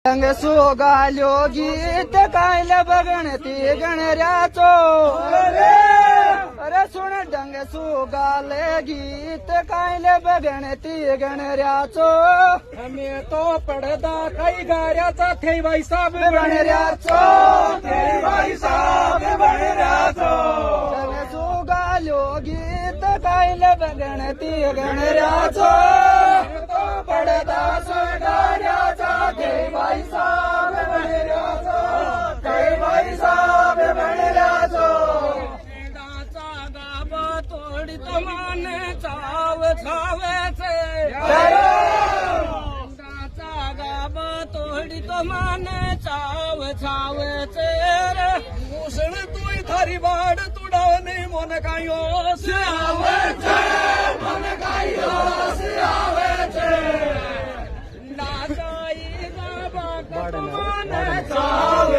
रंग सुगाल्यो गीत कायल बगण ती गणऱ्याचो अरे सुन डंग सुगाले गीत कायल बगण ती गणऱ्याचो मी तो पडदा काही गाऱ्याचा थे बाई साहेब गणऱ्याचो बाई साहेब बणऱ्याचो रंग सुगाल्यो गीत कायल बगण ती गणऱ्याचो तो पडदा गाऱ्याचा थे बाई साहेब बणऱ्याचो थे बाई साहेब बणऱ्याचो गाबा तोडी तो माने चाव छावेचे गाबा तोडी तो माने चाव छावेचे मुसळ तुई थारी वाड तुडावणे मन कायो आवेचे मन कायो आवेचे नाचाई गाबा तो माने चाव